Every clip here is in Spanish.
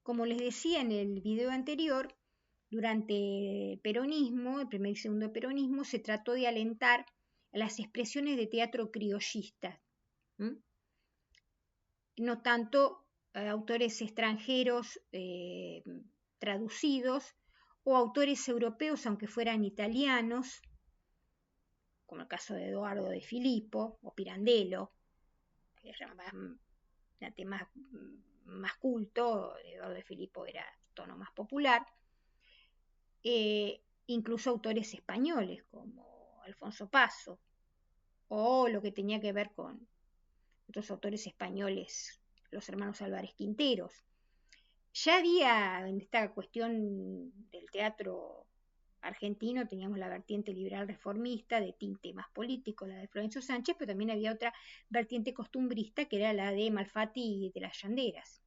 Como les decía en el video anterior, durante el peronismo, el primer y segundo peronismo, se trató de alentar las expresiones de teatro criollistas, no tanto autores extranjeros traducidos o autores europeos, aunque fueran italianos, como el caso de Edoardo de Filippo o Pirandello, que era más culto. Eduardo de Filippo era tono más popular, incluso autores españoles como Alfonso Paso, o lo que tenía que ver con otros autores españoles, los hermanos Álvarez Quinteros. Ya había en esta cuestión del teatro argentino, teníamos la vertiente liberal reformista de tinte más político, la de Florencio Sánchez, pero también había otra vertiente costumbrista que era la de Malfatti y de las Llanderas,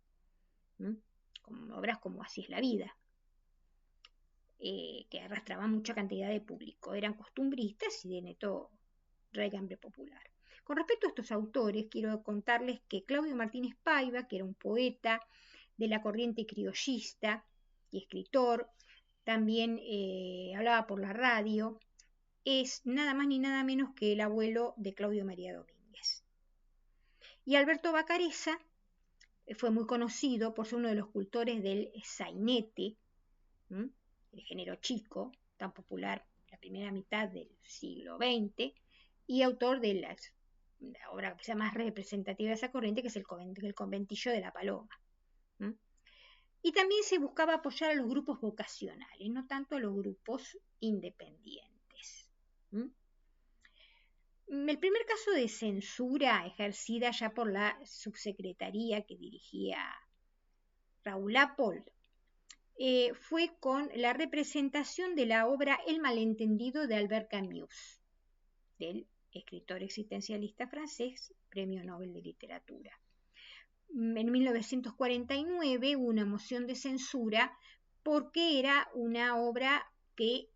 con obras como Así es la vida, que arrastraban mucha cantidad de público, eran costumbristas y de neto raigambre popular. Con respecto a estos autores, quiero contarles que Claudio Martínez Paiva, que era un poeta de la corriente criollista y escritor, también hablaba por la radio, es nada más ni nada menos que el abuelo de Claudio María Domínguez. Y Alberto Bacareza fue muy conocido por ser uno de los cultores del sainete, el género chico, tan popular en la primera mitad del siglo XX, y autor de la obra que sea más representativa de esa corriente, que es el Conventillo de la Paloma. Y también se buscaba apoyar a los grupos vocacionales, no tanto a los grupos independientes. El primer caso de censura ejercida ya por la subsecretaría que dirigía Raúl Appold fue con la representación de la obra El malentendido de Albert Camus, del escritor existencialista francés, Premio Nobel de Literatura. En 1949 hubo una moción de censura porque era una obra que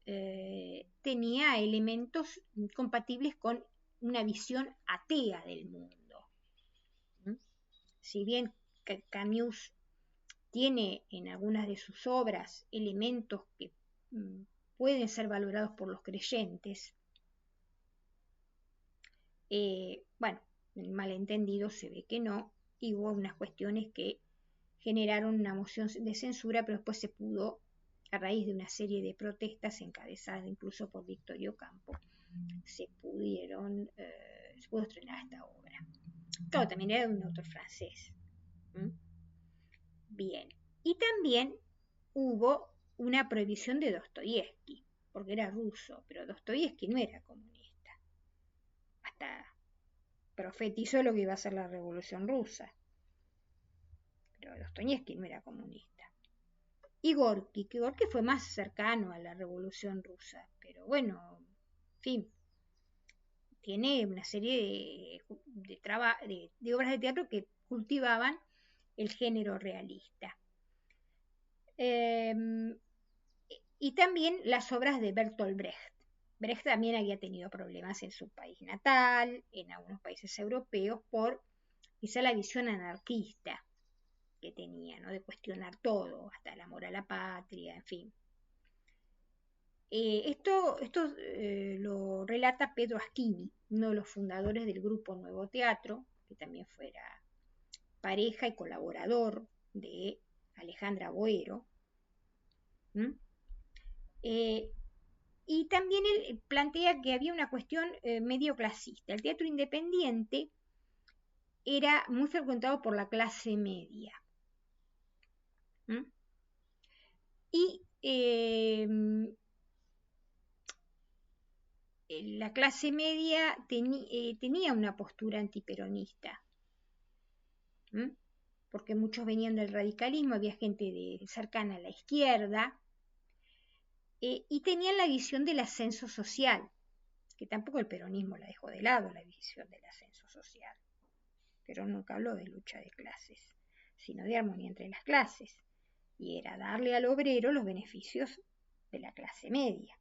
tenía elementos compatibles con una visión atea del mundo. Si bien Camus tiene en algunas de sus obras elementos que pueden ser valorados por los creyentes, bueno, el malentendido se ve que no, y hubo unas cuestiones que generaron una moción de censura, pero después se pudo, a raíz de una serie de protestas encabezadas incluso por Victorio Campo, se pudo estrenar esta obra. Claro, también era de un autor francés. Bien, y también hubo una prohibición de Dostoyevsky, porque era ruso, pero Dostoyevsky no era comunista. Hasta profetizó lo que iba a ser la Revolución Rusa. Pero Dostoyevsky no era comunista. Y Gorky, que Gorky fue más cercano a la Revolución Rusa, pero bueno, en fin, tiene una serie de obras de teatro que cultivaban el género realista. Y también las obras de Bertolt Brecht. Brecht también había tenido problemas en su país natal, en algunos países europeos, por quizá la visión anarquista que tenía, ¿no? De cuestionar todo, hasta el amor a la patria, en fin. Esto lo relata Pedro Aschini, uno de los fundadores del grupo Nuevo Teatro, que también fuera pareja y colaborador de Alejandra Boero. Y también él plantea que había una cuestión medio clasista. El teatro independiente era muy frecuentado por la clase media. Y la clase media tenía una postura antiperonista, porque muchos venían del radicalismo, había gente cercana a la izquierda, y tenían la visión del ascenso social, que tampoco el peronismo la dejó de lado, la visión del ascenso social. Pero nunca habló de lucha de clases, sino de armonía entre las clases, y era darle al obrero los beneficios de la clase media,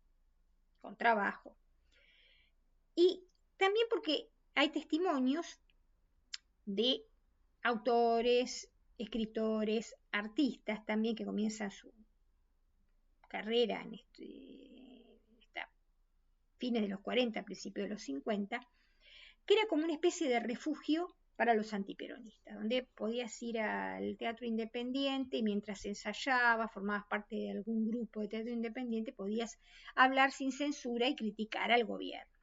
con trabajo. Y también porque hay testimonios de autores escritores, artistas también que comienzan su carrera en fines de los 40, principios de los 50, que era como una especie de refugio para los antiperonistas, donde podías ir al teatro independiente y mientras ensayabas, formabas parte de algún grupo de teatro independiente, podías hablar sin censura y criticar al gobierno,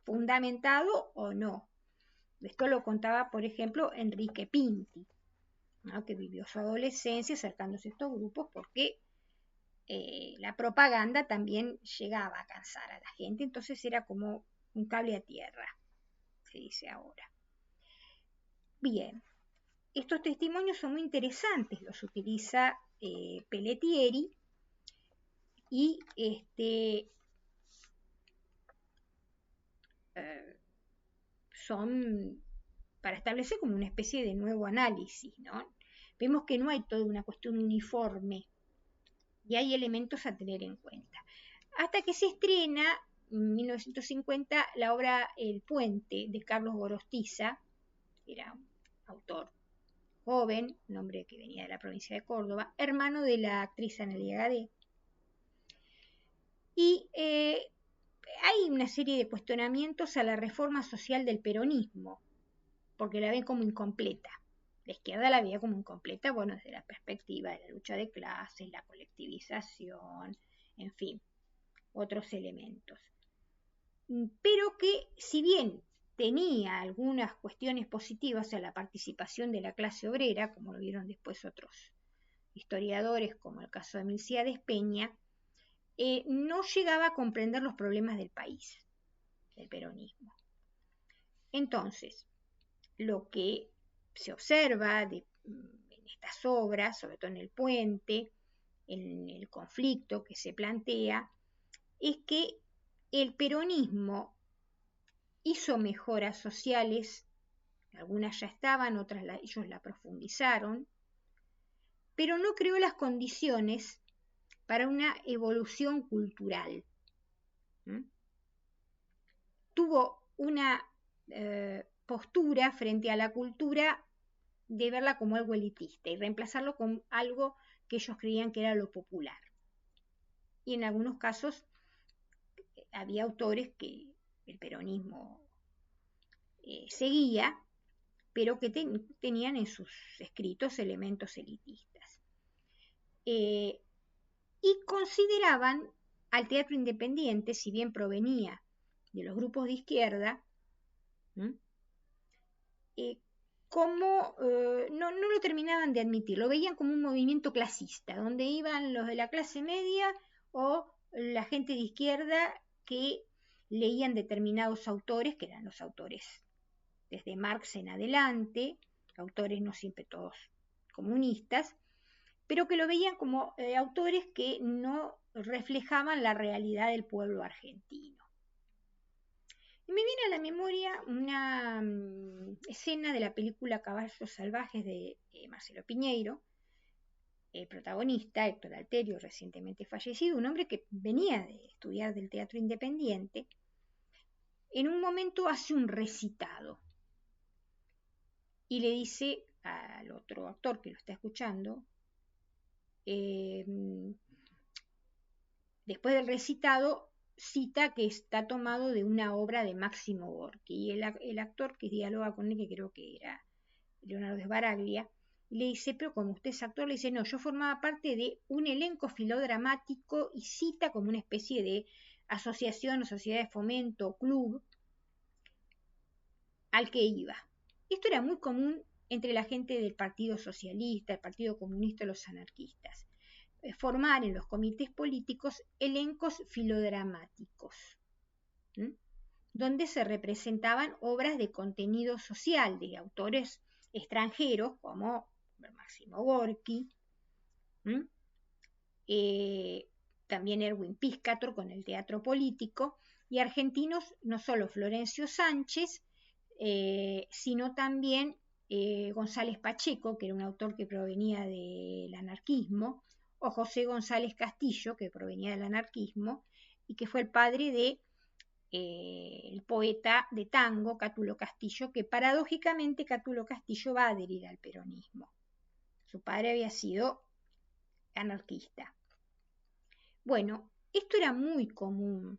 fundamentado o no. Esto lo contaba, por ejemplo, Enrique Pinti, ¿no?, que vivió su adolescencia acercándose a estos grupos porque la propaganda también llegaba a cansar a la gente, entonces era como un cable a tierra, se dice ahora. Bien, estos testimonios son muy interesantes, los utiliza Pelletieri y son para establecer como una especie de nuevo análisis, ¿no? Vemos que no hay toda una cuestión uniforme y hay elementos a tener en cuenta. Hasta que se estrena en 1950 la obra El Puente de Carlos Gorostiza, que era un autor joven, un hombre que venía de la provincia de Córdoba, hermano de la actriz Analia Gadé. Y hay una serie de cuestionamientos a la reforma social del peronismo, porque la ven como incompleta. La izquierda la veía como incompleta, bueno, desde la perspectiva de la lucha de clases, la colectivización, en fin, otros elementos. Pero que, si bien tenía algunas cuestiones positivas a la participación de la clase obrera, como lo vieron después otros historiadores, como el caso de Milcíades Peña, no llegaba a comprender los problemas del país, del peronismo. Entonces, lo que se observa en estas obras, sobre todo en El Puente, en el conflicto que se plantea, es que el peronismo hizo mejoras sociales, algunas ya estaban, otras ellos la profundizaron, pero no creó las condiciones para una evolución cultural. Tuvo una postura frente a la cultura de verla como algo elitista y reemplazarlo con algo que ellos creían que era lo popular. Y en algunos casos había autores que el peronismo seguía, pero que tenían en sus escritos elementos elitistas. Y consideraban al teatro independiente, si bien provenía de los grupos de izquierda, como no lo terminaban de admitir, lo veían como un movimiento clasista, donde iban los de la clase media o la gente de izquierda que leían determinados autores, que eran los autores desde Marx en adelante, autores no siempre todos comunistas, pero que lo veían como autores que no reflejaban la realidad del pueblo argentino. Y me viene a la memoria una escena de la película Caballos Salvajes de Marcelo Piñeiro, el protagonista, Héctor Alterio, recientemente fallecido, un hombre que venía de estudiar del teatro independiente. En un momento hace un recitado y le dice al otro actor que lo está escuchando, después del recitado, cita que está tomado de una obra de Máximo Gorki, y el actor que dialoga con él, que creo que era Leonardo Sbaraglia, le dice, pero como usted es actor, le dice, no, yo formaba parte de un elenco filodramático, y cita como una especie de asociación o sociedad de fomento o club al que iba. Esto era muy común entre la gente del Partido Socialista, el Partido Comunista, los anarquistas, formar en los comités políticos elencos filodramáticos, donde se representaban obras de contenido social de autores extranjeros como Máximo Gorki, también Erwin Piscator con el teatro político, y argentinos no solo Florencio Sánchez, sino también González Pacheco, que era un autor que provenía del anarquismo, o José González Castillo, que provenía del anarquismo, y que fue el padre de el poeta de tango Cátulo Castillo, que paradójicamente Cátulo Castillo va a adherir al peronismo. Su padre había sido anarquista. Bueno, esto era muy común.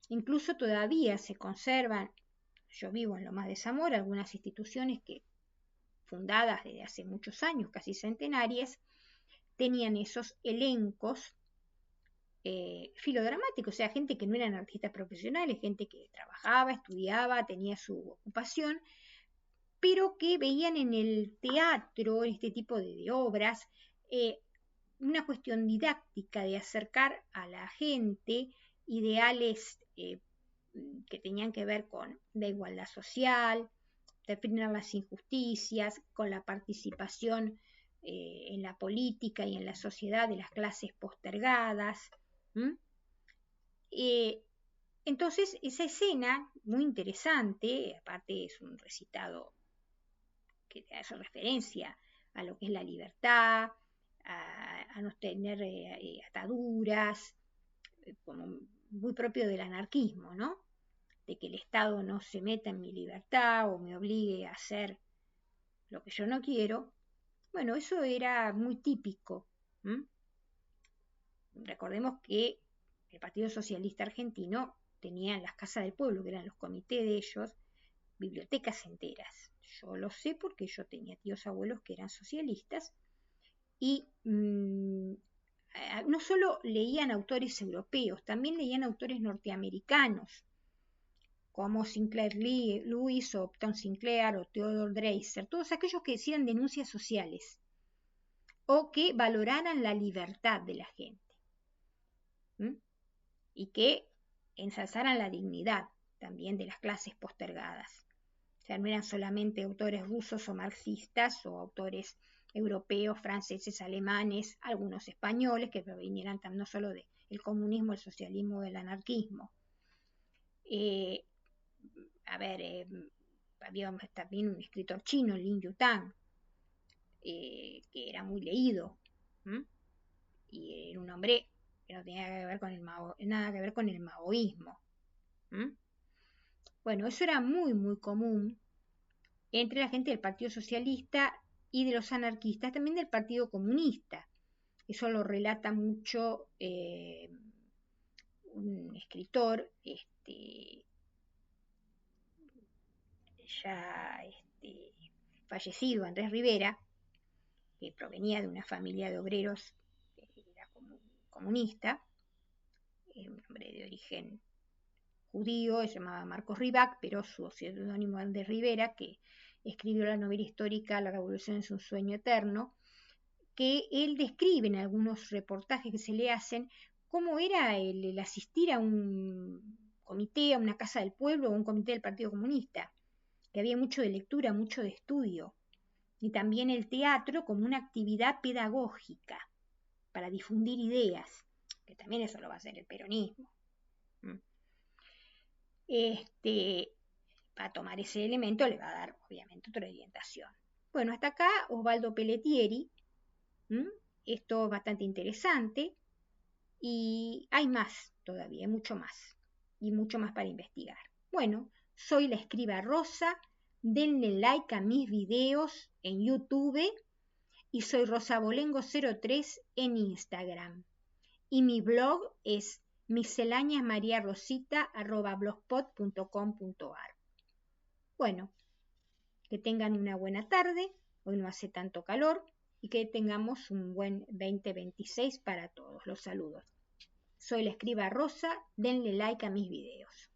Incluso todavía se conservan, yo vivo en Lomas de Zamora, algunas instituciones que, fundadas desde hace muchos años, casi centenarias, tenían esos elencos filodramáticos, o sea, gente que no eran artistas profesionales, gente que trabajaba, estudiaba, tenía su ocupación, pero que veían en el teatro, en este tipo de obras, una cuestión didáctica de acercar a la gente ideales que tenían que ver con la igualdad social, de frenar las injusticias, con la participación en la política y en la sociedad de las clases postergadas. Entonces, esa escena, muy interesante, aparte es un recitado que hace referencia a lo que es la libertad, a no tener ataduras, como muy propio del anarquismo, ¿no? De que el Estado no se meta en mi libertad o me obligue a hacer lo que yo no quiero. Bueno, eso era muy típico. Recordemos que el Partido Socialista Argentino tenía en las casas del pueblo, que eran los comités de ellos, bibliotecas enteras. Yo lo sé porque yo tenía tíos abuelos que eran socialistas y no solo leían autores europeos, también leían autores norteamericanos, como Sinclair Lewis o Upton Sinclair o Theodore Dreiser, todos aquellos que hacían denuncias sociales o que valoraran la libertad de la gente y que ensalzaran la dignidad también de las clases postergadas. O sea, no eran solamente autores rusos o marxistas o autores europeos, franceses, alemanes, algunos españoles que provinieran no solo del comunismo, el socialismo, del anarquismo. Había también un escritor chino, Lin Yutang, que era muy leído, y era un hombre que no tenía que ver con nada que ver con el maoísmo. Bueno, eso era muy, muy común entre la gente del Partido Socialista y de los anarquistas, también del Partido Comunista. Eso lo relata mucho un escritor, ya fallecido, Andrés Rivera, que provenía de una familia de obreros era comunista, un hombre de origen judío, se llamaba Marcos Ribac, pero su seudónimo Andrés Rivera, que escribió la novela histórica La Revolución es un sueño eterno, que él describe en algunos reportajes que se le hacen cómo era el asistir a un comité, a una casa del pueblo o un comité del Partido Comunista, que había mucho de lectura, mucho de estudio, y también el teatro como una actividad pedagógica para difundir ideas, que también eso lo va a hacer el peronismo. Para tomar ese elemento le va a dar obviamente otra orientación. Bueno, hasta acá Osvaldo Pelletieri. Esto es bastante interesante y hay más todavía, hay mucho más y mucho más para investigar. Bueno, soy la escriba Rosa, denle like a mis videos en YouTube y soy rosabolengo03 en Instagram. Y mi blog es misceláneasmariarosita@blogspot.com.ar. Bueno, que tengan una buena tarde, hoy no hace tanto calor, y que tengamos un buen 2026 para todos. Los saludos. Soy la escriba Rosa, denle like a mis videos.